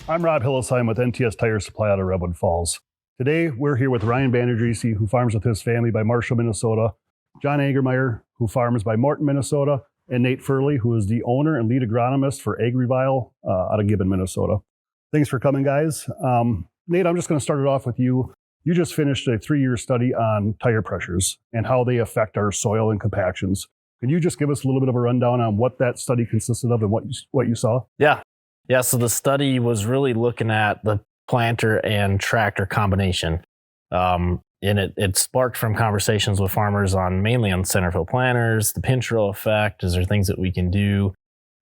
I'm Rob Hillesheim with NTS Tire Supply out of Redwood Falls. Today, we're here with Ryan Vandendriessche, who farms with his family by Marshall, Minnesota, John Angermeyr, who farms by Morton, Minnesota, and Nate Firle, who is the owner and lead agronomist for AgRevival out of Gibbon, Minnesota. Thanks for coming, guys. Nate, I'm just going to start it off with you. You just finished a 3-year study on tire pressures and how they affect our soil and compactions. Can you just give us a little bit of a rundown on what that study consisted of and what you saw? Yeah, so the study was really looking at the planter and tractor combination. And it sparked from conversations with farmers mainly on center fill planters, the pinch row effect. Is there things that we can do?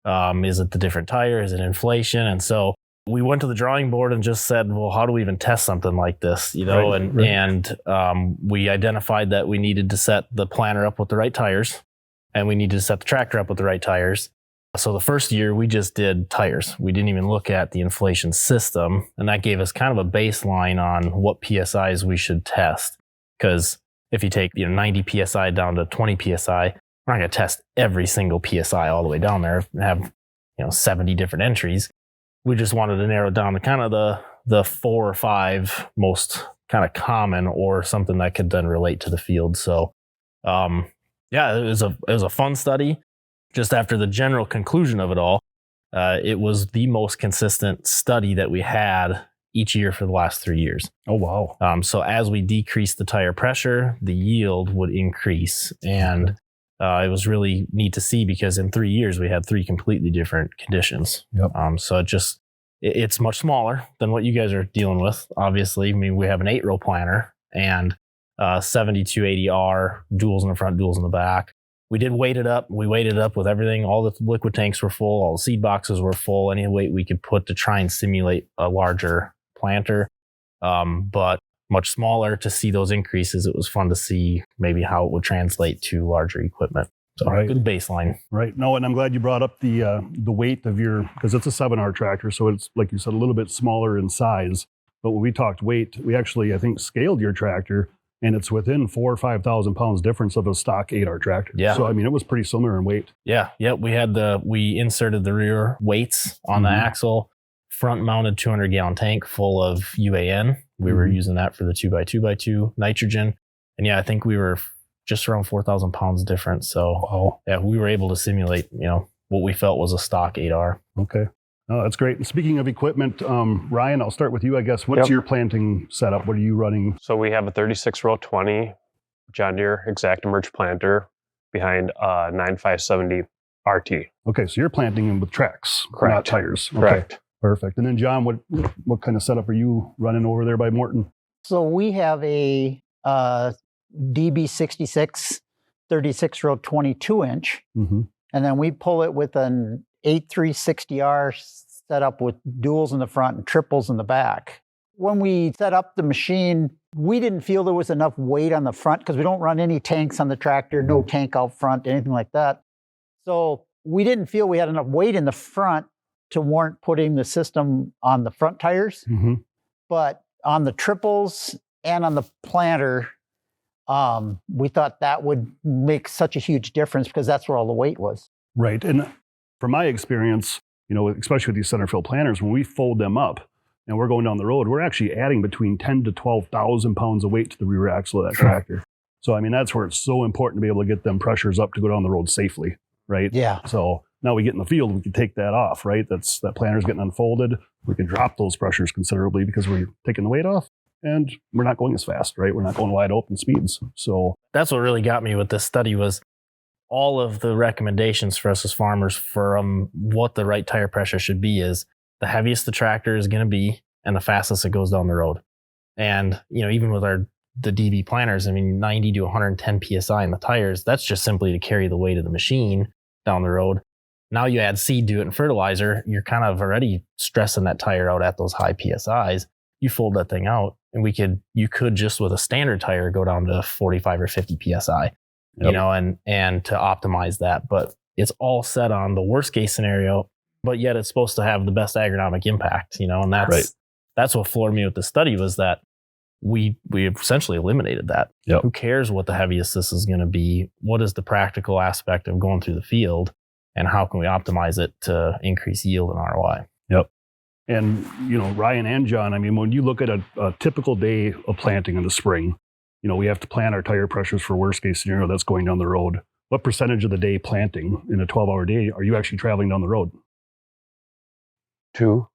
Is it the different tire? Is it inflation? And so we went to the drawing board and just said, well, how do we even test something like this? And we identified that we needed to set the planter up with the right tires, and we needed to set the tractor up with the right tires. So the first year we just did tires. We didn't even look at the inflation system, and that gave us kind of a baseline on what PSIs we should test. Because if you take 90 PSI down to 20 PSI, we're not going to test every single PSI all the way down there and have 70 different entries. We just wanted to narrow down to kind of the 4 or 5 most kind of common, or something that could then relate to the field. So it was a fun study. Just after the general conclusion of it all, it was the most consistent study that we had each year for the last 3 years. Oh, wow. So as we decreased the tire pressure, the yield would increase. And it was really neat to see, because in 3 years, we had 3 completely different conditions. Yep. So it's much smaller than what you guys are dealing with. Obviously, I mean, we have an 8-row planter and 7280R, duals in the front, duals in the back. We did weight it up. We weighted it up with everything. All the liquid tanks were full. All the seed boxes were full. Any weight we could put to try and simulate a larger planter, but much smaller. To see those increases, it was fun to see maybe how it would translate to larger equipment. So Good baseline. Right. No, and I'm glad you brought up the weight of because it's a 7R tractor. So it's, like you said, a little bit smaller in size. But when we talked weight, we actually, I think, scaled your tractor, and it's within 4,000 or 5,000 pounds difference of a stock 8R tractor. Yeah. So, I mean, it was pretty similar in weight. Yeah. We inserted the rear weights on the axle, front mounted 200 gallon tank full of UAN. We were using that for the 2x2x2 nitrogen. And I think we were just around 4,000 pounds difference. So we were able to simulate, what we felt was a stock 8R. Okay. Oh, that's great. And speaking of equipment, Ryan, I'll start with you, I guess. What's your planting setup? What are you running? So we have a 36-row 20 John Deere ExactEmerge planter behind a 9570 RT. Okay, so you're planting in with tracks, Correct. Not tires. Okay. Correct. Perfect. And then, John, what kind of setup are you running over there by Morton? So we have a DB66 36-row 22-inch, and then we pull it with an 8360R set up with duals in the front and triples in the back. When we set up the machine, we didn't feel there was enough weight on the front, because we don't run any tanks on the tractor, no tank out front, anything like that. So we didn't feel we had enough weight in the front to warrant putting the system on the front tires. But on the triples and on the planter, we thought that would make such a huge difference, because that's where all the weight was. Right. And from my experience, especially with these center fill planters, when we fold them up and we're going down the road, we're actually adding between 10 to 12,000 pounds of weight to the rear axle of that tractor. So, I mean, that's where it's so important to be able to get them pressures up to go down the road safely, right? Yeah. So now we get in the field, we can take that off, right? That planter's getting unfolded. We can drop those pressures considerably because we're taking the weight off, and we're not going as fast, right? We're not going wide open speeds. So that's what really got me with this study, was all of the recommendations for us as farmers from what the right tire pressure should be is the heaviest the tractor is going to be and the fastest it goes down the road. And, even with the DB planters, 90 to 110 PSI in the tires, that's just simply to carry the weight of the machine down the road. Now you add seed to it and fertilizer, you're kind of already stressing that tire out at those high PSIs. You fold that thing out, and you could just with a standard tire go down to 45 or 50 PSI. And to optimize that. But it's all set on the worst case scenario, but yet it's supposed to have the best agronomic impact, and that's what floored me with the study, was that we essentially eliminated that. Yep. Who cares what the heaviest this is going to be? What is the practical aspect of going through the field, and how can we optimize it to increase yield and ROI? Yep. And, Ryan and John, I mean, when you look at a typical day of planting in the spring, we have to plan our tire pressures for worst case scenario that's going down the road. What percentage of the day planting in a 12-hour day are you actually traveling down the road? 2.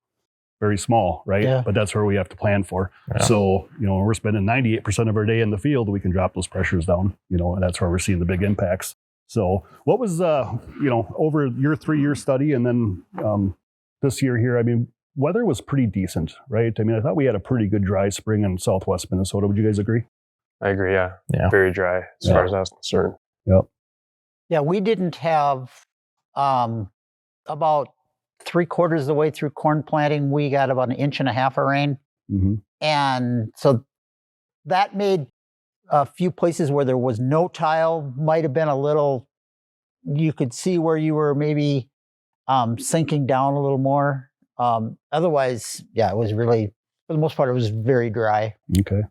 Very small, right? Yeah. But that's where we have to plan for. Yeah. So, when we're spending 98% of our day in the field, we can drop those pressures down, and that's where we're seeing the big impacts. So what was, over your 3-year study and then this year here, I mean, weather was pretty decent, right? I mean, I thought we had a pretty good dry spring in southwest Minnesota. Would you guys agree? I agree, yeah. Yeah. Very dry as far as I was concerned. Yep. Yeah, we didn't have about 3/4 of the way through corn planting, we got about 1.5 inches of rain. Mm-hmm. And so that made a few places where there was no tile, might have been a little, you could see where you were maybe sinking down a little more. Otherwise, yeah, it was really, for the most part, it was very dry. Okay.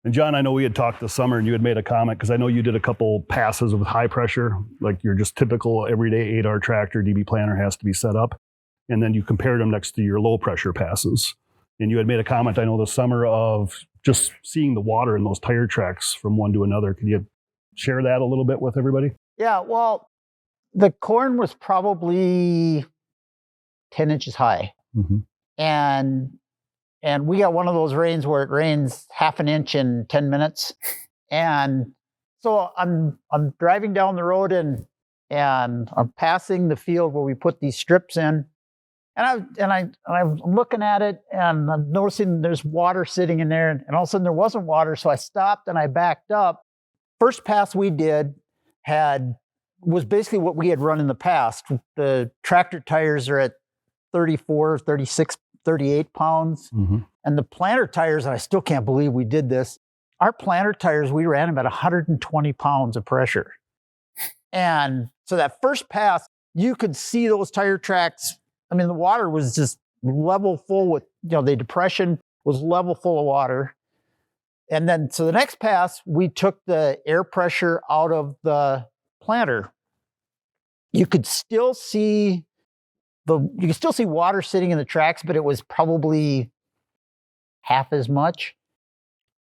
And John, I know we had talked this summer and you had made a comment because I know you did a couple passes with high pressure, like your just typical everyday 8R tractor DB planter has to be set up. And then you compared them next to your low pressure passes. And you had made a comment, I know, this summer of just seeing the water in those tire tracks from one to another. Can you share that a little bit with everybody? Yeah, well, the corn was probably 10 inches high. Mm-hmm. And we got one of those rains where it rains 1/2 inch in 10 minutes. And so I'm driving down the road and I'm passing the field where we put these strips in. And I'm looking at it and I'm noticing there's water sitting in there. And all of a sudden there wasn't water. So I stopped and I backed up. First pass we did was basically what we had run in the past. The tractor tires are at 34, 36, 38 pounds. Mm-hmm. And the planter tires, and I still can't believe we did this, our planter tires, we ran them at 120 pounds of pressure. And so that first pass, you could see those tire tracks. I mean, the water was just level full with, the depression was level full of water. And then, so the next pass, we took the air pressure out of the planter. You could still see water sitting in the tracks, but it was probably half as much.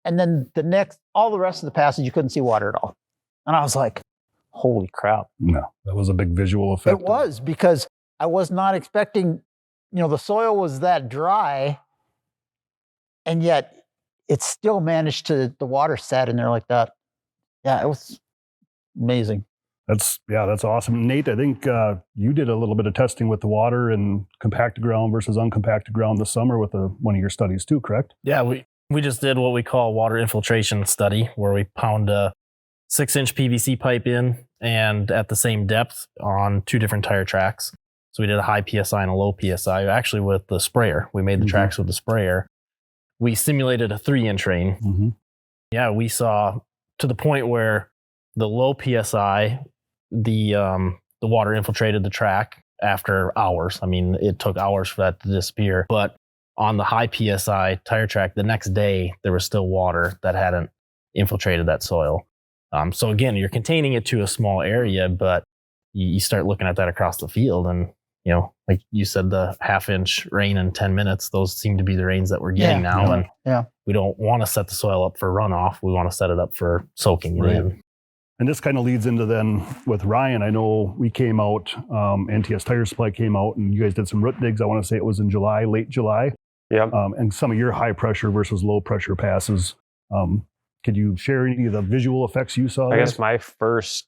And then all the rest of the passes, you couldn't see water at all. And I was like, holy crap. No, that was a big visual effect. It was, because I was not expecting, the soil was that dry, and yet it still managed the water sat in there like that. Yeah, it was amazing. That's awesome. Nate, I think you did a little bit of testing with the water and compacted ground versus uncompacted ground this summer with one of your studies too, correct? Yeah, we just did what we call water infiltration study, where we pound a 6-inch PVC pipe in and at the same depth on 2 different tire tracks. So we did a high PSI and a low PSI, actually with the sprayer. We made the tracks with the sprayer. We simulated a 3-inch rain. Mm-hmm. Yeah, we saw to the point where the low PSI, the water infiltrated the track after hours. I mean, it took hours for that to disappear. But on the high PSI tire track, the next day, there was still water that hadn't infiltrated that soil. So again, you're containing it to a small area, but you start looking at that across the field and, like you said, the 1/2 inch rain in 10 minutes, those seem to be the rains that we're getting now. And we don't want to set the soil up for runoff. We want to set it up for soaking it in. And this kind of leads into then with Ryan. I know we came out, NTS Tire Supply came out and you guys did some root digs. I want to say it was in July, late July. Yeah. And some of your high pressure versus low pressure passes. Could you share any of the visual effects you saw? I guess my first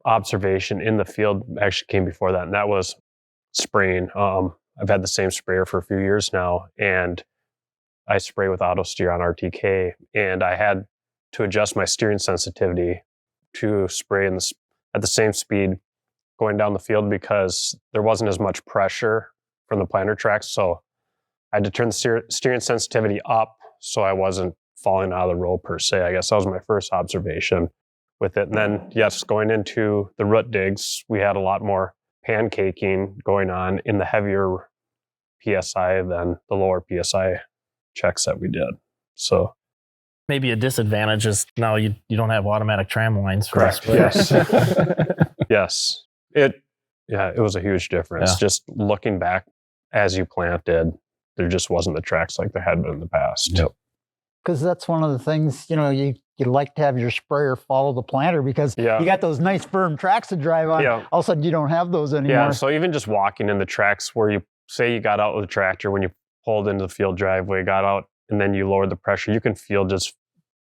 observation in the field actually came before that, and that was spraying. I've had the same sprayer for a few years now, and I spray with auto steer on RTK, and I had to adjust my steering sensitivity to spray at the same speed going down the field because there wasn't as much pressure from the planter tracks. So I had to turn the steering sensitivity up so I wasn't falling out of the row per se. I guess that was my first observation with it. And then, yes, going into the root digs, we had a lot more pancaking going on in the heavier PSI than the lower PSI checks that we did. So maybe a disadvantage is now you don't have automatic tram lines for correct. us. Yes. Yes. It was a huge difference. Yeah. Just looking back as you planted, there just wasn't the tracks like there had been in the past. Yep. Because that's one of the things, you like to have your sprayer follow the planter because you got those nice firm tracks to drive on. Yeah. All of a sudden you don't have those anymore. Yeah, so even just walking in the tracks where you say you got out with the tractor, when you pulled into the field driveway, got out, and then you lowered the pressure, you can feel just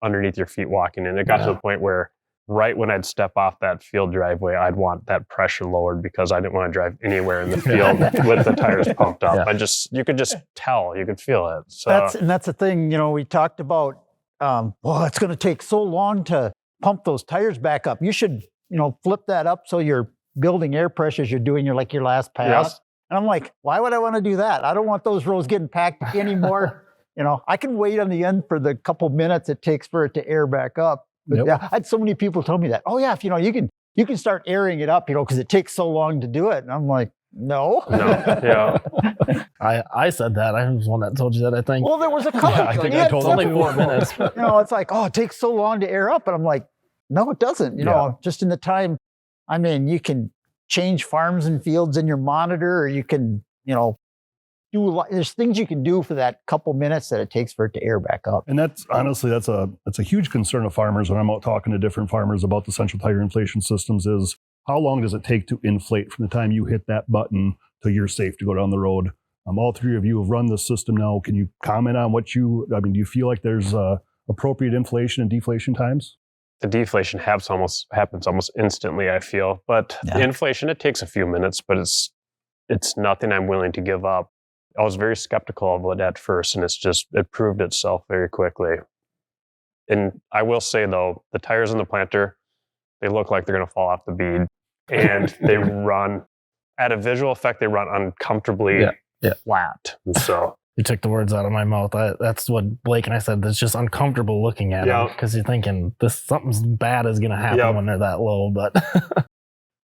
underneath your feet walking in. It got to the point where right when I'd step off that field driveway, I'd want that pressure lowered because I didn't want to drive anywhere in the field with the tires pumped up. You could just tell, you could feel it. So that's the thing, we talked about, it's going to take so long to pump those tires back up. You should, flip that up so you're building air pressure as you're doing your last pass. Yep. And I'm like, why would I want to do that? I don't want those rows getting packed anymore. I can wait on the end for the couple minutes it takes for it to air back up. But I had so many people tell me that. Oh yeah, if you can start airing it up, because it takes so long to do it. And I'm like, no. I said that. I was the one that told you that, I think. Well, there was a couple. I think I told only 4 minutes. It's like, it takes so long to air up. And I'm like, no, it doesn't. Just in the time. I mean, you can change farms and fields in your monitor, or you can, there's things you can do for that couple minutes that it takes for it to air back up. And that's honestly, that's a huge concern of farmers when I'm out talking to different farmers about the central tire inflation systems is how long does it take to inflate from the time you hit that button till you're safe to go down the road? All three of you have run this system now. Can you comment on do you feel like there's appropriate inflation and deflation times? The deflation happens almost instantly, I feel. But the inflation, it takes a few minutes, but it's nothing I'm willing to give up. I was very skeptical of it at first, and it proved itself very quickly. And I will say, though, the tires in the planter, they look like they're going to fall off the bead. And they run, at a visual effect, they run uncomfortably flat. And so you took the words out of my mouth. That's what Blake and I said. That's just uncomfortable looking at them because you're thinking something bad is going to happen when they're that low. But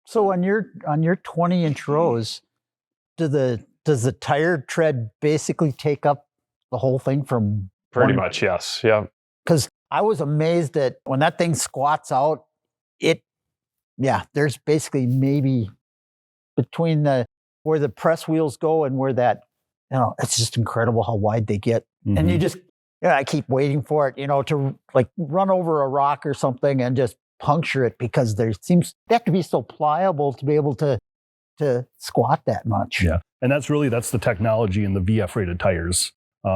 so on your 20-inch rows, does the tire tread basically take up the whole thing from pretty much, yes. Yeah. Because I was amazed that when that thing squats out, there's basically maybe between where the press wheels go and where that, it's just incredible how wide they get. Mm-hmm. And you just, I keep waiting for it, to like run over a rock or something and just puncture it because they have to be so pliable to be able to squat that much. Yeah. And that's the technology in the VF rated tires.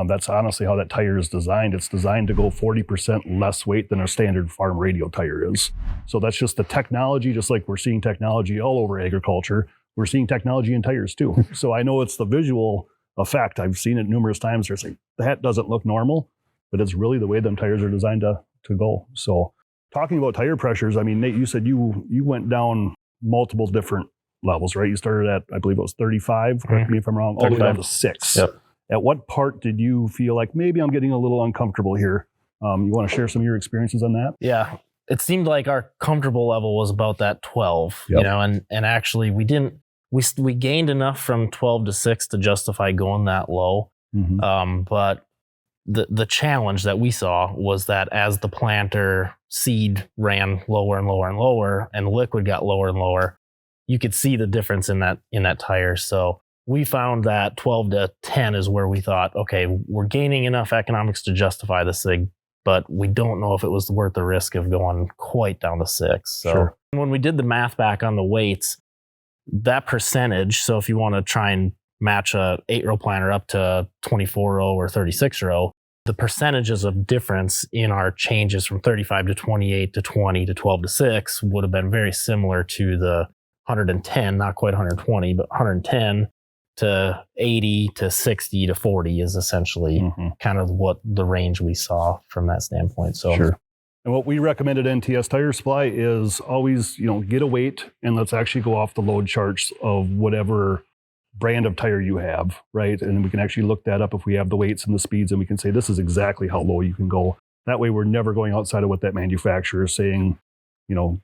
That's honestly how that tire is designed. It's designed to go 40% less weight than a standard farm radial tire is. So that's just the technology, just like we're seeing technology all over agriculture. We're seeing technology in tires too. So I know it's the visual effect. I've seen it numerous times. It's like, that doesn't look normal, but it's really the way them tires are designed to go. So talking about tire pressures, I mean, Nate, you said you went down multiple different levels, right? You started at, I believe it was 35, correct me if I'm wrong, all the way down to 6. Yep. At what part did you feel like maybe I'm getting a little uncomfortable here? You want to share some of your experiences on that? Yeah. It seemed like our comfortable level was about that 12, and actually we gained enough from 12 to 6 to justify going that low. Mm-hmm. But the challenge that we saw was that as the planter seed ran lower and lower and lower and liquid got lower and lower, you could see the difference in that tire. So we found that 12 to 10 is where we thought, okay, we're gaining enough economics to justify this thing, but we don't know if it was worth the risk of going quite down to 6. So when we did the math back on the weights, that percentage, so if you want to try and match a 8-row planter up to 24-row or 36-row, the percentages of difference in our changes from 35 to 28 to 20 to 12 to 6 would have been very similar to the 110, not quite 120, but 110 to 80 to 60 to 40 is essentially kind of what the range we saw from that standpoint. So, and what we recommend at NTS Tire Supply is always, get a weight and let's actually go off the load charts of whatever brand of tire you have, right? And we can actually look that up if we have the weights and the speeds, and we can say this is exactly how low you can go. That way we're never going outside of what that manufacturer is saying,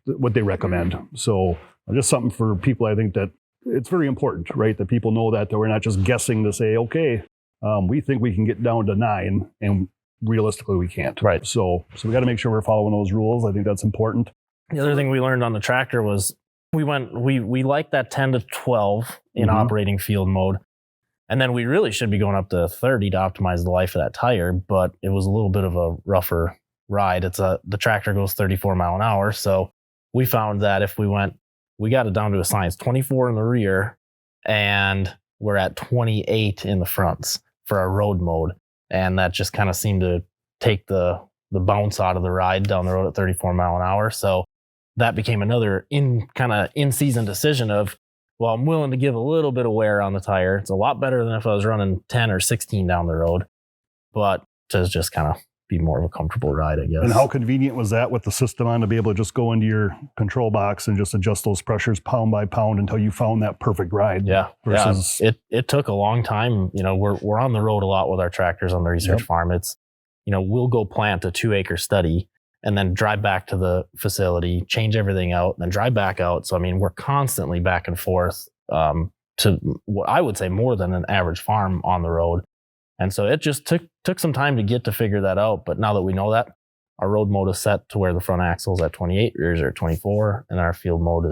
what they recommend. So just something for people, I think that it's very important, right? That people know that we're not just guessing to say, okay, we think we can get down to 9 and realistically we can't. Right. So we got to make sure we're following those rules. I think that's important. The other thing we learned on the tractor was we like that 10 to 12 in operating field mode. And then we really should be going up to 30 to optimize the life of that tire, but it was a little bit of a rougher ride. The tractor goes 34 mile an hour. So we found that if we got it down to a science, 24 in the rear, and we're at 28 in the fronts for our road mode. And that just kind of seemed to take the bounce out of the ride down the road at 34 mile an hour. So that became another in-season decision of, well, I'm willing to give a little bit of wear on the tire. It's a lot better than if I was running 10 or 16 down the road, but to just kind of be more of a comfortable ride, I guess. And how convenient was that with the system on to be able to just go into your control box and just adjust those pressures pound by pound until you found that perfect ride? Yeah. Versus it took a long time. We're on the road a lot with our tractors on the research farm. It's, we'll go plant a 2-acre study and then drive back to the facility, change everything out, then drive back out. So, we're constantly back and forth to what I would say more than an average farm on the road. And so it just took some time to figure that out. But now that we know that, our road mode is set to where the front axle is at 28, rears are at 24, and our field mode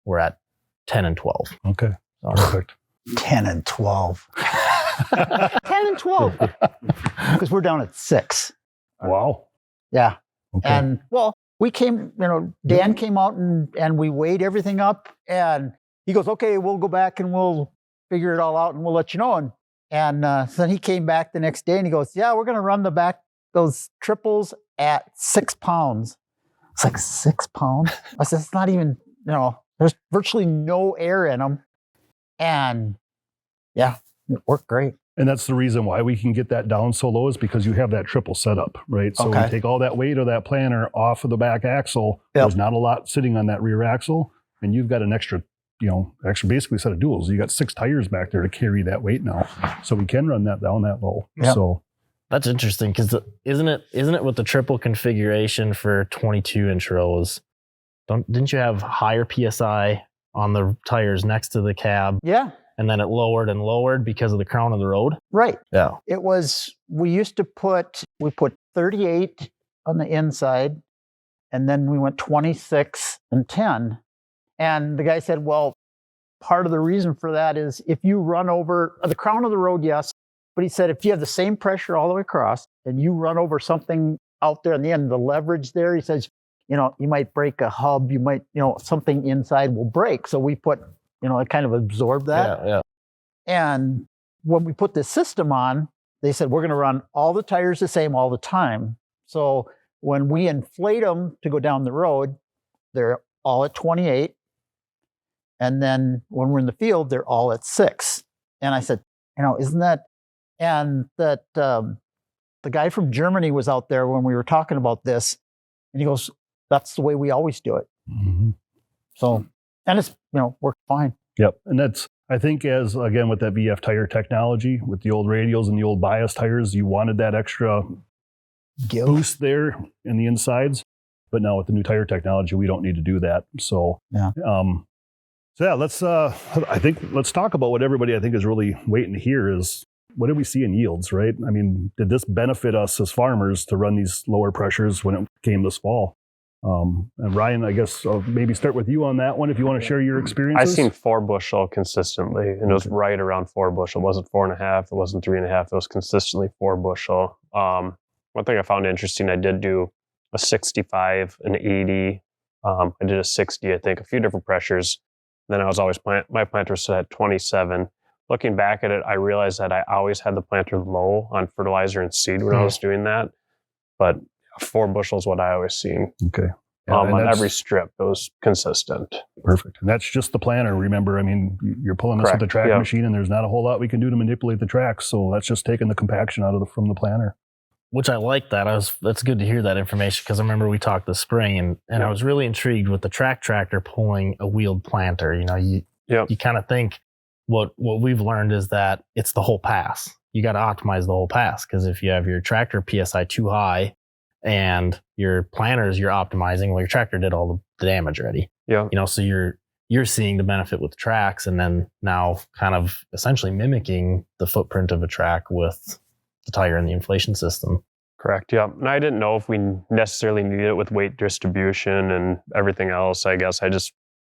we're at 10 and 12. Okay, perfect. 10 and 12. 10 and 12. Because we're down at 6. Wow. Yeah. Okay. And we came, Dan came out and we weighed everything up, and he goes, okay, we'll go back and we'll figure it all out and we'll let you know. And so then he came back the next day and he goes, yeah, we're going to run those triples at 6 pounds. It's like 6 pounds. I said, it's not even, there's virtually no air in them. And yeah, it worked great. And that's the reason why we can get that down so low is because you have that triple setup, right? So Okay. we take all that weight of that planter off of the back axle. Yep. There's not a lot sitting on that rear axle, and you've got an extra basically set of duals. You got 6 tires back there to carry that weight now. So we can run that down that low. Yep. So that's interesting because isn't it with the triple configuration for 22-inch rows? Didn't you have higher PSI on the tires next to the cab? Yeah. And then it lowered and lowered because of the crown of the road? Right. Yeah. We put 38 on the inside, and then we went 26 and 10. And the guy said, well, part of the reason for that is if you run over the crown of the road, yes. But he said, if you have the same pressure all the way across and you run over something out there in the end, the leverage there, he says, you might break a hub, you might, something inside will break. So we put, it kind of absorbed that. Yeah. And when we put this system on, they said, we're going to run all the tires the same all the time. So when we inflate them to go down the road, they're all at 28. And then when we're in the field, they're all at 6. And I said, isn't that, and that the guy from Germany was out there when we were talking about this, and he goes, that's the way we always do it. Mm-hmm. So, and it's, worked fine. Yep. And that's, I think again, with that VF tire technology, with the old radials and the old bias tires, you wanted that extra boost there in the insides. But now with the new tire technology, we don't need to do that. So, yeah. Let's talk about what everybody I think is really waiting to hear is what did we see in yields, right? Did this benefit us as farmers to run these lower pressures when it came this fall? And Ryan, I guess I'll maybe start with you on that one if you want to share your experiences. I've seen 4 bushel consistently, and it was right around 4 bushel. It wasn't 4.5, it wasn't 3.5. It was consistently 4 bushel. One thing I found interesting, I did do a 65, an 80. I did a 60, I think, a few different pressures. Then I was always my planter was set at 27. Looking back at it, I realized that I always had the planter low on fertilizer and seed when I was doing that. But 4 bushel is what I always seen. Okay. On every strip, it was consistent. Perfect. And that's just the planter. Remember, you're pulling this with the track machine, and there's not a whole lot we can do to manipulate the tracks. So that's just taking the compaction from the planter. Which I like that. That's good to hear that information because I remember we talked this spring and I was really intrigued with the tractor pulling a wheeled planter. You kind of think what we've learned is that it's the whole pass. You got to optimize the whole pass because if you have your tractor PSI too high and your planters you're optimizing, well, your tractor did all the damage already. Yeah. So you're seeing the benefit with the tracks and then now kind of essentially mimicking the footprint of a track with the tire and the inflation system. Correct. Yeah. And I didn't know if we necessarily needed it with weight distribution and everything else. I guess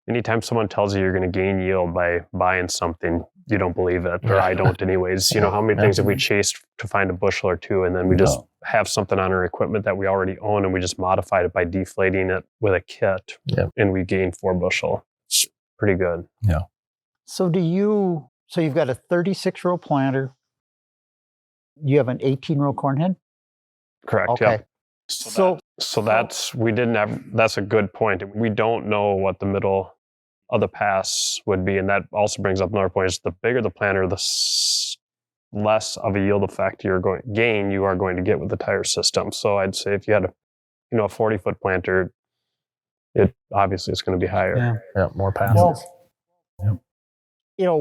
anytime someone tells you you're going to gain yield by buying something, you don't believe it, or I don't anyways. You know, how many things have we chased to find a bushel or two, and then we just have something on our equipment that we already own, and we just modified it by deflating it with a kit, and we gained 4 bushel. It's pretty good. Yeah. So you've got a 36-row planter. You have an 18-row corn head? Correct. Okay. Yep. That's a good point. We don't know what the middle of the pass would be, and that also brings up another point: is the bigger the planter, the less of a yield effect you are going to get with the tire system. So I'd say if you had a 40-foot planter, it obviously is going to be higher. Yeah, more passes. Well,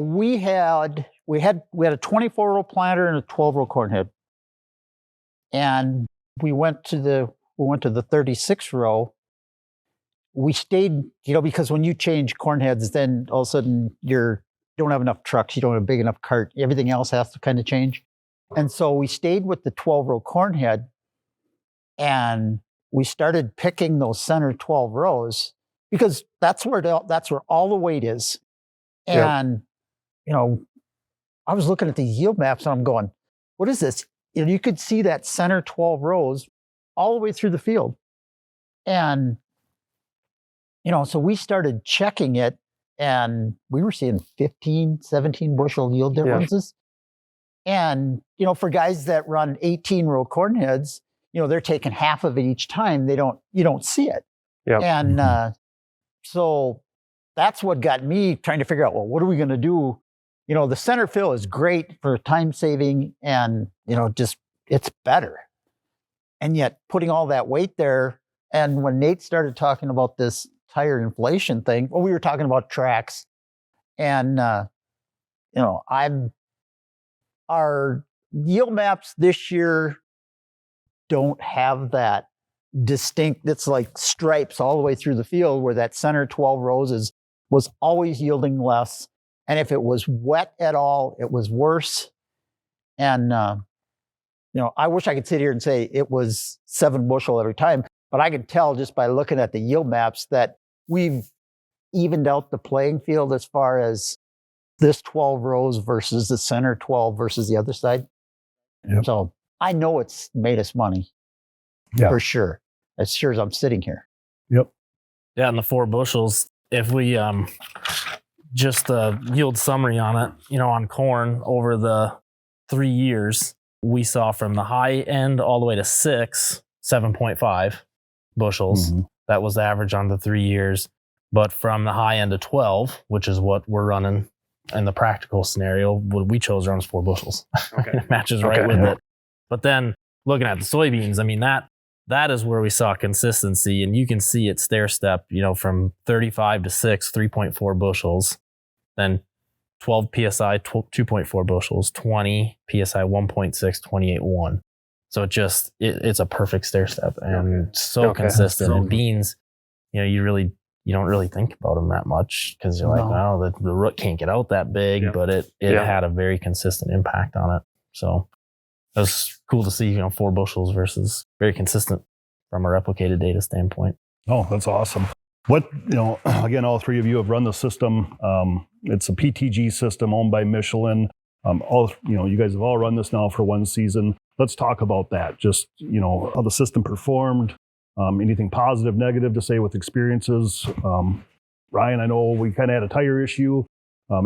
we had a 24-row planter and a 12-row corn head, and we went to the 36-row. We stayed, because when you change corn heads, then all of a sudden you don't have enough trucks, you don't have a big enough cart, everything else has to kind of change. And so we stayed with the 12-row corn head, and we started picking those center 12 rows because that's where all the weight is. And, I was looking at the yield maps and I'm going, what is this? You could see that center 12 rows all the way through the field. And, so we started checking it, and we were seeing 15, 17 bushel yield differences. Yeah. And, for guys that run 18-row corn heads, they're taking half of it each time. You don't see it. Yep. And so that's what got me trying to figure out, well, what are we going to do? The center fill is great for time saving, and, it's better. And yet putting all that weight there, and when Nate started talking about this tire inflation thing, we were talking about tracks, and, our yield maps this year don't have that distinct, it's like stripes all the way through the field, where that center 12 rows was always yielding less. And if it was wet at all, it was worse. And, I wish I could sit here and say it was 7 bushel every time, but I could tell just by looking at the yield maps that we've evened out the playing field as far as this 12 rows versus the center 12 versus the other side. Yep. So I know it's made us money for sure, as sure as I'm sitting here. Yep. Yeah, and the 4 bushels, if we just a yield summary on it, on corn over the 3 years, we saw from the high end all the way to 7.5 bushels. Mm-hmm. That was the average on the 3 years. But from the high end to 12, which is what we're running in the practical scenario, what we chose runs 4 bushels. Okay. It matches right with it. But then looking at the soybeans, that is where we saw consistency, and you can see it stair step, from 35 to 6, 3.4 bushels, then 12 PSI, 2.4 bushels, 20 PSI, 1.6, 28.1. So it's a perfect stair step, and consistent. And beans, you don't really think about them that much because you're like, well, the root can't get out that big, but it had a very consistent impact on it. So it was cool to see, 4 bushels versus very consistent from a replicated data standpoint. Oh, that's awesome. What, again, all 3 of you have run the system. It's a PTG system owned by Michelin. You guys have all run this now for 1 season. Let's talk about that. Just, how the system performed. Anything positive, negative to say with experiences. Ryan, I know we kind of had a tire issue.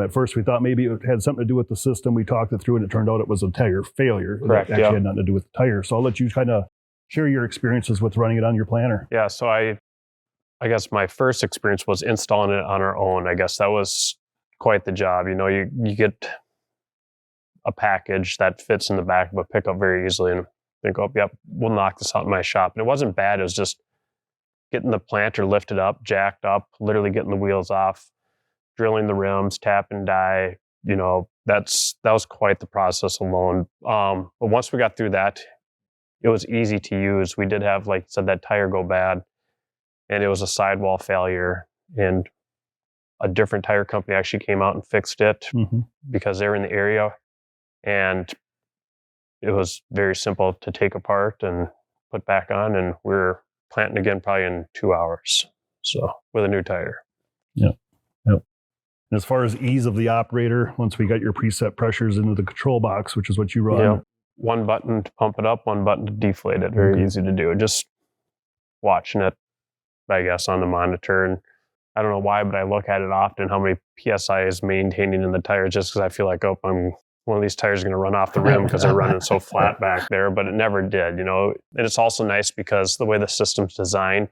At first, we thought maybe it had something to do with the system. We talked it through, and it turned out it was a tire failure. Correct. It actually had nothing to do with the tire. So I'll let you kind of share your experiences with running it on your planter. Yeah. So I guess my first experience was installing it on our own. I guess that was quite the job. You get a package that fits in the back of a pickup very easily, and think, we'll knock this out in my shop. And it wasn't bad. It was just getting the planter lifted up, jacked up, literally getting the wheels off, drilling the rims, tap and die. That was quite the process alone. But once we got through that, it was easy to use. We did have, like I said, that tire go bad, and it was a sidewall failure. And a different tire company actually came out and fixed it because they were in the area. And it was very simple to take apart and put back on. And we're planting again probably in 2 hours. So with a new tire. Yep. And as far as ease of the operator, once we got your preset pressures into the control box, which is what you run. Yep. One button to pump it up, one button to deflate it. Very easy to do. Just watching it, I guess, on the monitor. And I don't know why, but I look at it often, how many PSI is maintaining in the tire, just because I feel like, oh, one of these tires is going to run off the rim because they're running so flat back there, but it never did, you know. And it's also nice because the way the system's designed,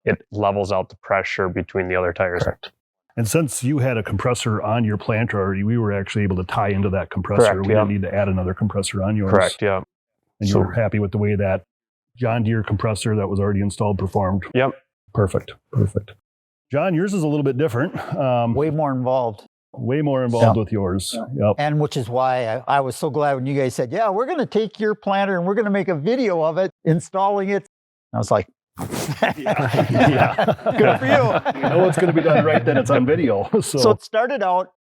it levels out the pressure between the other tires. Correct. And since you had a compressor on your planter already, we were actually able to tie into that compressor. Correct, we didn't need to add another compressor on yours. Correct, yeah. And you were happy with the way that John Deere compressor that was already installed performed. Yep. Perfect. John, yours is a little bit different. Way more involved. Way more involved with yours. Yep. And which is why I was so glad when you guys said, yeah, we're going to take your planter and we're going to make a video of it, installing it. I was like, yeah. Good for you. You know it's going to be done right then. It's on video. So it started out,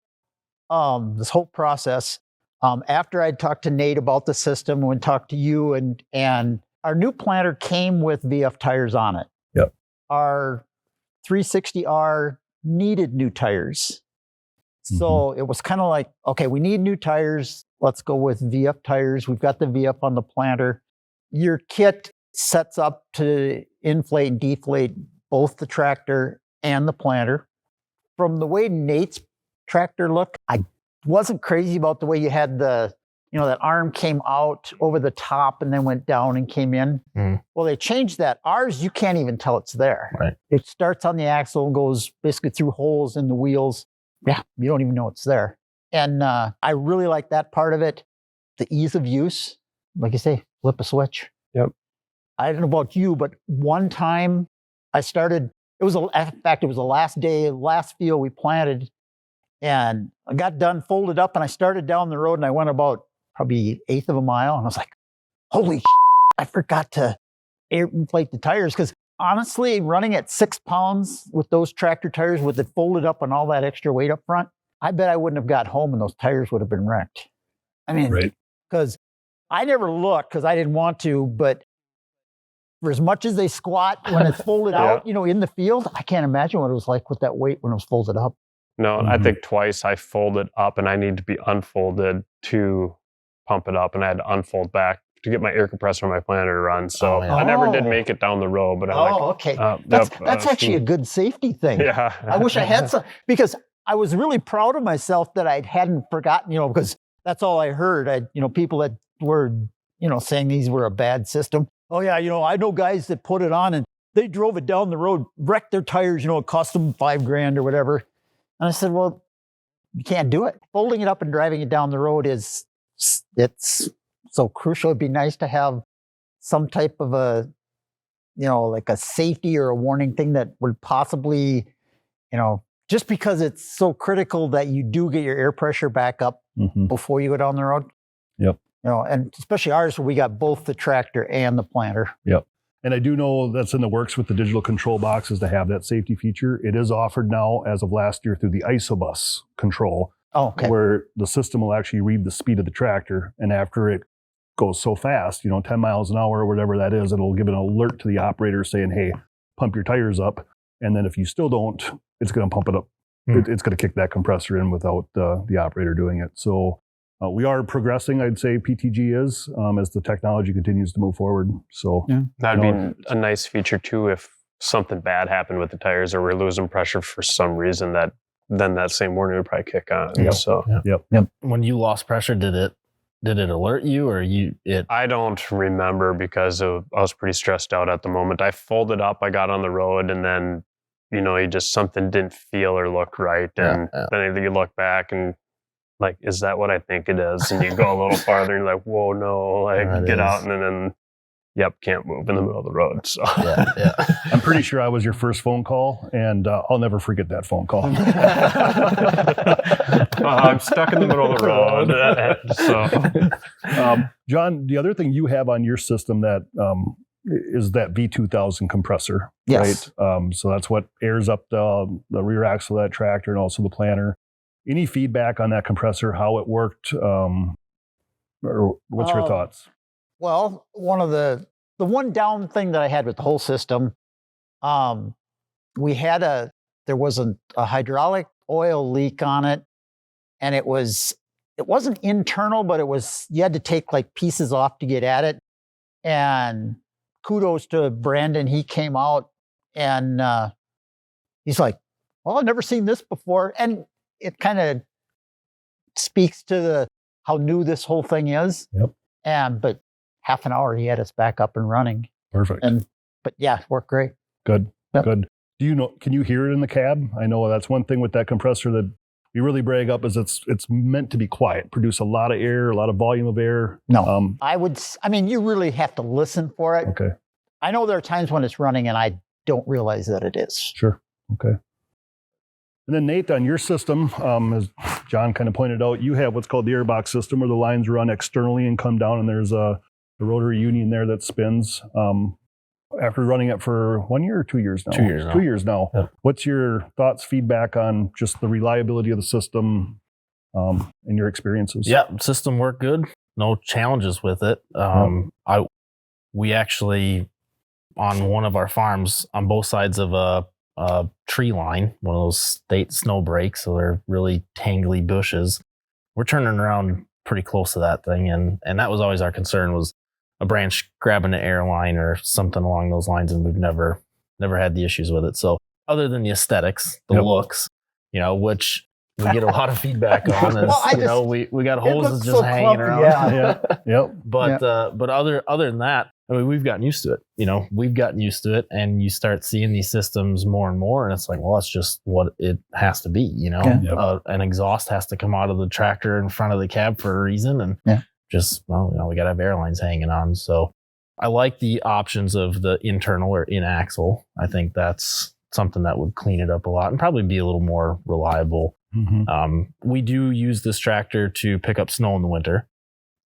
this whole process, after I'd talked to Nate about the system, and talked to you, and our new planter came with VF tires on it. Yep. Our 360R needed new tires. So it was kind of like, okay, we need new tires. Let's go with VF tires. We've got the VF on the planter. Your kit sets up to inflate and deflate both the tractor and the planter. From the way Nate's tractor looked, I wasn't crazy about the way you had that arm came out over the top and then went down and came in. Well, they changed that. Ours, you can't even tell it's there. Right. It starts on the axle and goes basically through holes in the wheels. Yeah, you don't even know it's there. And I really like that part of it. The ease of use, like you say, flip a switch. Yep. I don't know about you, but one time I started, it was the last field we planted, and I got done, folded up, and I started down the road, and I went about probably 1/8 of a mile, and I was like, holy shit, I forgot to air inflate the tires, because honestly, running at 6 pounds with those tractor tires with it folded up and all that extra weight up front, I bet I wouldn't have got home and those tires would have been wrecked. I mean, because I never looked because I didn't want to, but for as much as they squat when it's folded out, in the field, I can't imagine what it was like with that weight when it was folded up. No, I think twice I folded up and I need to be unfolded to pump it up, and I had to unfold back to get my air compressor on my planter to run. So I never did make it down the road, but okay. That's actually a good safety thing. Yeah. I wish I had some, because I was really proud of myself that I hadn't forgotten, because that's all I heard. People that were, saying these were a bad system. Oh yeah, I know guys that put it on and they drove it down the road, wrecked their tires, it cost them $5,000 or whatever. And I said, well, you can't do it. Folding it up and driving it down the road it's so crucial. It'd be nice to have some type of a, like a safety or a warning thing that would possibly, just because it's so critical that you do get your air pressure back up before you go down the road. Yep. And especially ours, where we got both the tractor and the planter. Yep. And I do know that's in the works with the digital control boxes to have that safety feature. It is offered now as of last year through the ISOBUS control, where the system will actually read the speed of the tractor, and after it goes so fast, 10 miles an hour or whatever that is, it'll give an alert to the operator saying, hey, pump your tires up. And then if you still don't, it's going to pump it up. It's going to kick that compressor in without the operator doing it. So we are progressing, I'd say PTG is, as the technology continues to move forward. So that'd be a nice feature too, if something bad happened with the tires or we're losing pressure for some reason, then that same warning would probably kick on. Yep. So Yep. When you lost pressure, did it alert you, or I don't remember, because I was pretty stressed out at the moment. I folded up, I got on the road, and then, something didn't feel or look right. And then you look back and like, is that what I think it is? And you go a little farther and you're like, whoa, no, get out. And then, can't move in the middle of the road. So I'm pretty sure I was your first phone call, and I'll never forget that phone call. I'm stuck in the middle of the road. So, John, the other thing you have on your system that is that V2000 compressor, yes. right? So that's what airs up the rear axle of that tractor and also the planter. Any feedback on that compressor, how it worked, or what's your thoughts? Well, the one down thing that I had with the whole system, there wasn't a hydraulic oil leak on it, and it wasn't internal, but you had to take like pieces off to get at it. And kudos to Brandon. He came out and he's like, well, I've never seen this before. And it kind of speaks to how new this whole thing is. Yep. But half an hour, he had us back up and running. Perfect. But yeah, it worked great. Good. Yep. Good. Can you hear it in the cab? I know that's one thing with that compressor that we really brag up is it's meant to be quiet, produce a lot of air, a lot of volume of air. No, you really have to listen for it. Okay. I know there are times when it's running and I don't realize that it is. Sure. Okay. And then Nate, on your system, as John kind of pointed out, you have what's called the airbox system where the lines run externally and come down, and there's a rotary union there that spins. After running it for 1 year or 2 years now? 2 years now. 2 years now. Yep. What's your thoughts, feedback on just the reliability of the system and your experiences? Yeah, system worked good. No challenges with it. We actually, on one of our farms, on both sides of a tree line, one of those state snow breaks, so they're really tangly bushes. We're turning around pretty close to that thing, and that was always our concern, was a branch grabbing the air line or something along those lines, and we've never had the issues with it. So other than the aesthetics, the looks, which we get a lot of feedback on, is, we got hoses just hanging around. Yeah. Yep. But other than that, we've gotten used to it. We've gotten used to it, and you start seeing these systems more and more, and it's like, well, that's just what it has to be. An exhaust has to come out of the tractor in front of the cab for a reason, and we got to have airlines hanging on. So I like the options of the internal or in axle. I think that's something that would clean it up a lot and probably be a little more reliable. Mm-hmm. We do use this tractor to pick up snow in the winter.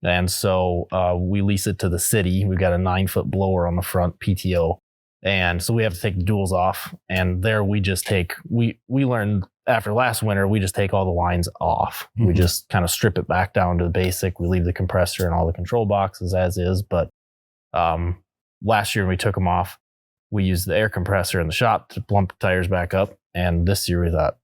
And so we lease it to the city. We've got a 9-foot blower on the front, PTO. And so we have to take the duals off. And there we just we learned after last winter, we just take all the lines off. Mm-hmm. We just kind of strip it back down to the basic. We leave the compressor and all the control boxes as is. But last year when we took them off, we used the air compressor in the shop to plump the tires back up. And this year we thought,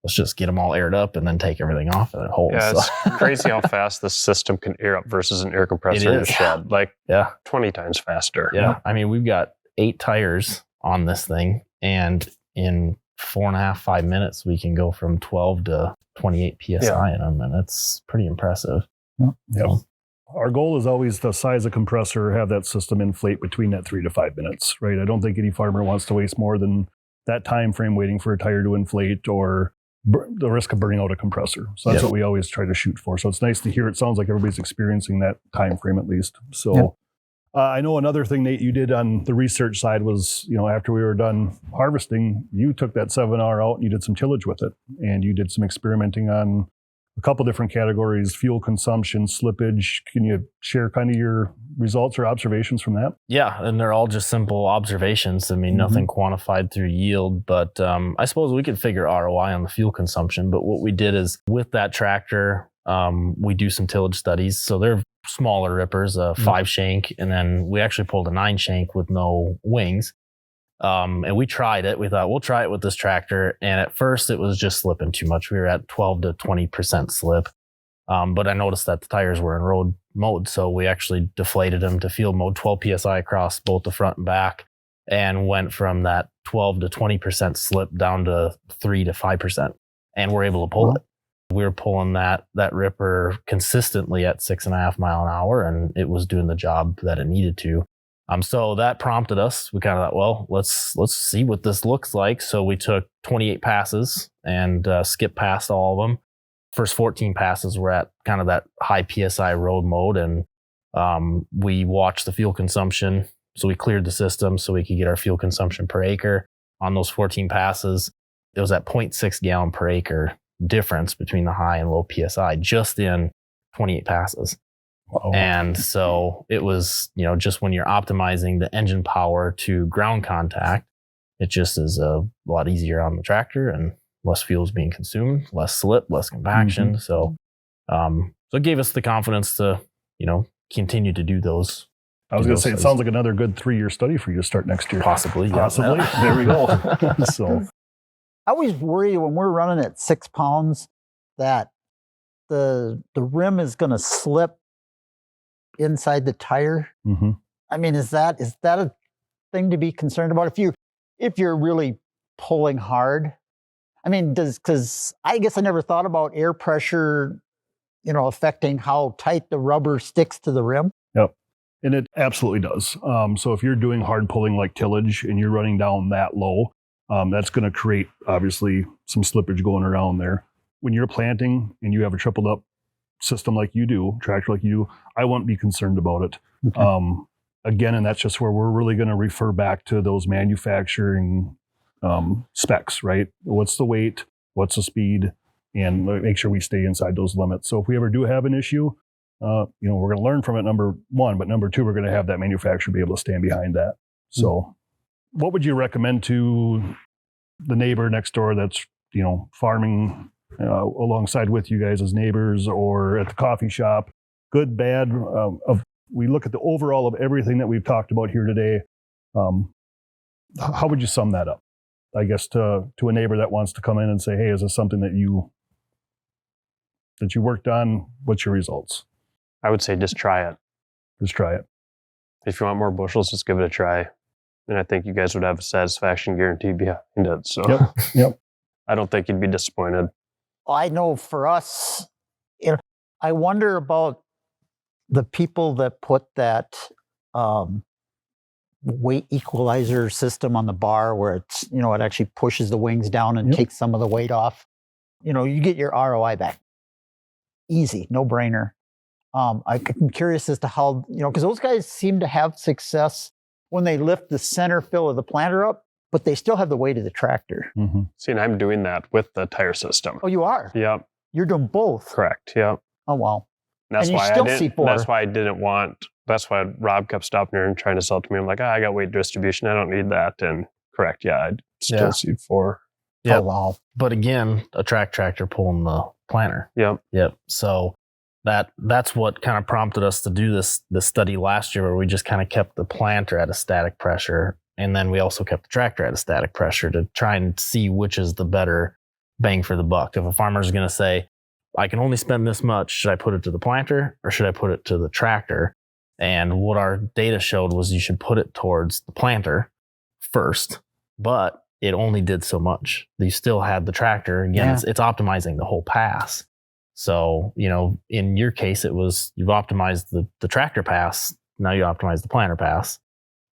let's just get them all aired up and then take everything off and it holds. Yeah, it's crazy how fast the system can air up versus an air compressor in a shed. 20 times faster. Yeah. I mean, we've got 8 tires on this thing, and in 4.5-5 minutes, we can go from 12 to 28 PSI in them, and it's pretty impressive. Yep. So, our goal is always to size a compressor, have that system inflate between that 3 to 5 minutes, right? I don't think any farmer wants to waste more than that time frame waiting for a tire to inflate or the risk of burning out a compressor. So that's what we always try to shoot for. So it's nice to hear. It sounds like everybody's experiencing that time frame at least. So I know another thing, Nate, you did on the research side was, after we were done harvesting, you took that 7R out and you did some tillage with it. And you did some experimenting on a couple different categories, fuel consumption, slippage. Can you share kind of your results or observations from that? Yeah, and they're all just simple observations. I mean, nothing quantified through yield, but I suppose we could figure ROI on the fuel consumption. But what we did is with that tractor, we do some tillage studies. So they're smaller rippers, a 5-shank, and then we actually pulled a 9-shank with no wings. And we tried it. We thought we'll try it with this tractor. And at first it was just slipping too much. We were at 12 to 20% slip. But I noticed that the tires were in road mode. So we actually deflated them to field mode, 12 PSI across both the front and back, and went from that 12 to 20% slip down to 3 to 5%. And we're able to pull it. We were pulling that ripper consistently at 6.5 mile an hour, and it was doing the job that it needed to. So that prompted us. We kind of thought, well, let's see what this looks like. So we took 28 passes and skipped past all of them. First 14 passes were at kind of that high PSI road mode, and we watched the fuel consumption. So we cleared the system so we could get our fuel consumption per acre. On those 14 passes, it was at 0.6 gallon per acre difference between the high and low PSI just in 28 passes. Uh-oh. And so it was, just when you're optimizing the engine power to ground contact, it just is a lot easier on the tractor and less fuel is being consumed, less slip, less compaction. So it gave us the confidence to, continue to do those. I was going to say, it sounds like another good 3-year study for you to start next year. Possibly. Possibly. Yeah. There we go. So I always worry when we're running at 6 pounds that the rim is going to slip inside the tire. Mm-hmm. I mean, is that a thing to be concerned about if you're really pulling hard? I mean, because I guess I never thought about air pressure, affecting how tight the rubber sticks to the rim. Yep. And it absolutely does. So if you're doing hard pulling like tillage and you're running down that low, that's going to create obviously some slippage going around there. When you're planting and you have a tripled up system like you do, tractor like you do, I won't be concerned about it. Okay. Again, and that's just where we're really going to refer back to those manufacturing specs, right? What's the weight? What's the speed? And make sure we stay inside those limits. So if we ever do have an issue, we're going to learn from it, number one, but number two, we're going to have that manufacturer be able to stand behind that. So what would you recommend to the neighbor next door that's, farming alongside with you guys as neighbors or at the coffee shop? Good, bad, we look at the overall of everything that we've talked about here today. How would you sum that up? I guess to a neighbor that wants to come in and say, hey, is this something that you worked on? What's your results? I would say just try it. Just try it. If you want more bushels, just give it a try. And I think you guys would have a satisfaction guarantee behind it. So Yep. I don't think you'd be disappointed. I know for us, I wonder about the people that put that weight equalizer system on the bar where it's, it actually pushes the wings down and takes some of the weight off. You get your ROI back. Easy, no brainer. I'm curious as to how, because those guys seem to have success when they lift the center fill of the planter up, but they still have the weight of the tractor. Mm-hmm. See, and I'm doing that with the tire system. Oh, you are? Yep. You're doing both? Correct, yep. Oh, wow. That's and why you still that's why Rob kept stopping here and trying to sell to me. I'm like, I got weight distribution. I don't need that. And correct, I'd still C4. Yep. Oh, wow. But again, a tractor pulling the planter. Yep. So that's what kind of prompted us to do this study last year, where we just kind of kept the planter at a static pressure. And then we also kept the tractor at a static pressure to try and see which is the better bang for the buck. If a farmer is going to say, I can only spend this much, should I put it to the planter or should I put it to the tractor? And what our data showed was you should put it towards the planter first, but it only did so much. You still had the tractor. Again, it's optimizing the whole pass. So, in your case, it was you've optimized the tractor pass. Now you optimize the planter pass.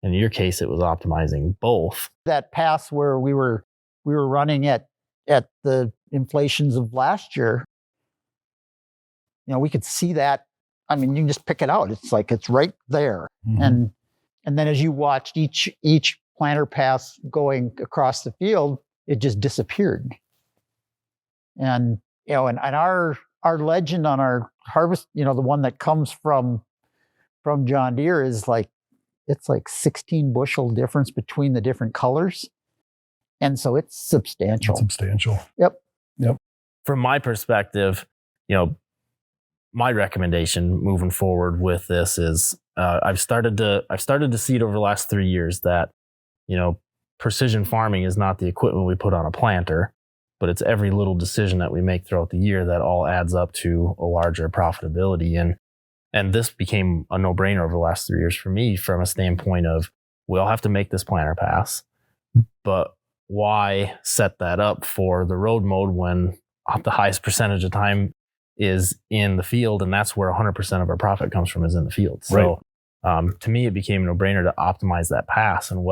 In your case, it was optimizing both. That pass where we were running at the inflations of last year, we could see that. I mean, you can just pick it out. It's like it's right there. Mm-hmm. And then as you watched each planter pass going across the field, it just disappeared. And and our legend on our harvest, the one that comes from John Deere is it's like 16 bushel difference between the different colors. And so it's substantial. Yep. From my perspective, my recommendation moving forward with this is I've started to see it over the last 3 years that, precision farming is not the equipment we put on a planter, but it's every little decision that we make throughout the year that all adds up to a larger profitability. And this became a no-brainer over the last 3 years for me from a standpoint of we all have to make this planter pass, but why set that up for the road mode when the highest percentage of time is in the field, and that's where 100% of our profit comes from is in the field. So to me, it became a no-brainer to optimize that pass. And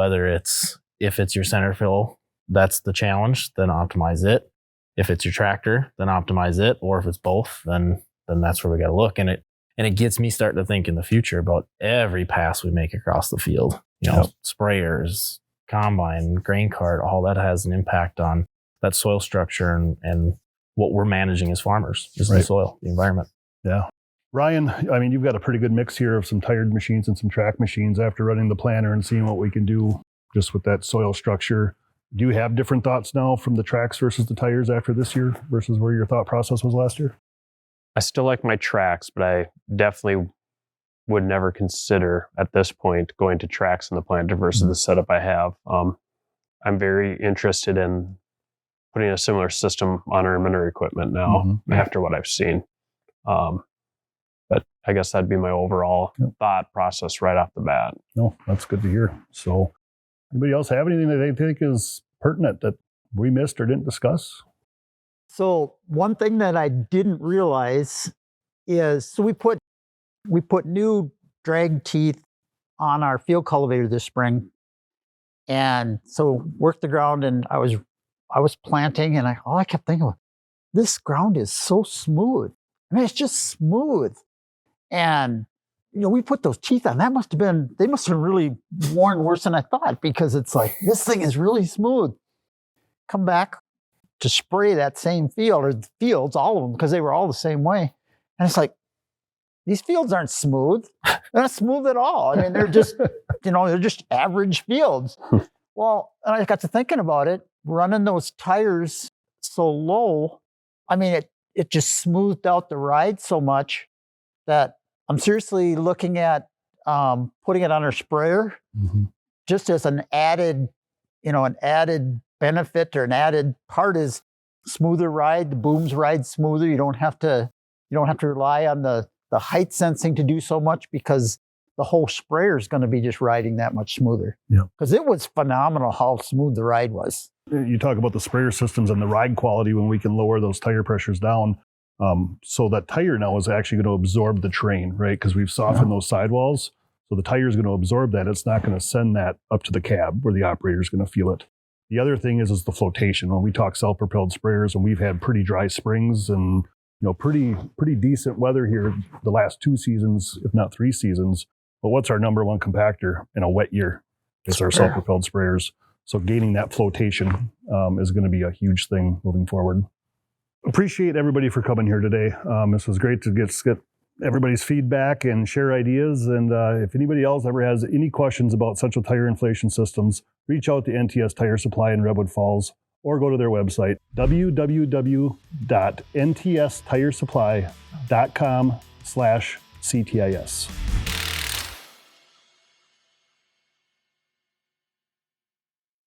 if it's your center fill, that's the challenge, then optimize it. If it's your tractor, then optimize it. Or if it's both, then that's where we got to look. And it gets me starting to think in the future about every pass we make across the field. Sprayers, combine, grain cart, all that has an impact on that soil structure and what we're managing as farmers, just the soil, the environment. Yeah. Ryan, I mean, you've got a pretty good mix here of some tired machines and some track machines after running the planter and seeing what we can do just with that soil structure. Do you have different thoughts now from the tracks versus the tires after this year versus where your thought process was last year? I still like my tracks, but I definitely would never consider at this point going to tracks in the planter versus the setup I have. I'm very interested in putting a similar system on our emitter equipment now after what I've seen. But I guess that'd be my overall thought process right off the bat. No, that's good to hear. So anybody else have anything that they think is pertinent that we missed or didn't discuss? So one thing that I didn't realize is, so we put new drag teeth on our field cultivator this spring. And so worked the ground, and I was planting, and I kept thinking, this ground is so smooth. I mean, it's just smooth. And, we put those teeth on. They must have been really worn worse than I thought, because it's like, this thing is really smooth. Come back to spray that same field, or the fields, all of them, because they were all the same way. And it's like, these fields aren't smooth. They're not smooth at all. I mean, they're just, they're just average fields. Well, and I got to thinking about it, running those tires so low. I mean, it just smoothed out the ride so much that I'm seriously looking at putting it on our sprayer, just as an added benefit, or an added part is smoother ride. The booms ride smoother. You don't have to rely on the height sensing to do so much, because the whole sprayer is going to be just riding that much smoother. Yeah. Because it was phenomenal how smooth the ride was. You talk about the sprayer systems and the ride quality when we can lower those tire pressures down. So that tire now is actually going to absorb the terrain, right? Because we've softened those sidewalls. So the tire is going to absorb that. It's not going to send that up to the cab where the operator is going to feel it. The other thing is the flotation. When we talk self-propelled sprayers, and we've had pretty dry springs and pretty decent weather here the last 2 seasons, if not 3 seasons. But what's our number one compactor in a wet year? It's our self-propelled sprayers. So gaining that flotation is going to be a huge thing moving forward. Appreciate everybody for coming here today. This was great to get everybody's feedback and share ideas. And if anybody else ever has any questions about central tire inflation systems, reach out to NTS Tire Supply in Redwood Falls, or go to their website, www.ntstiresupply.com/CTIS.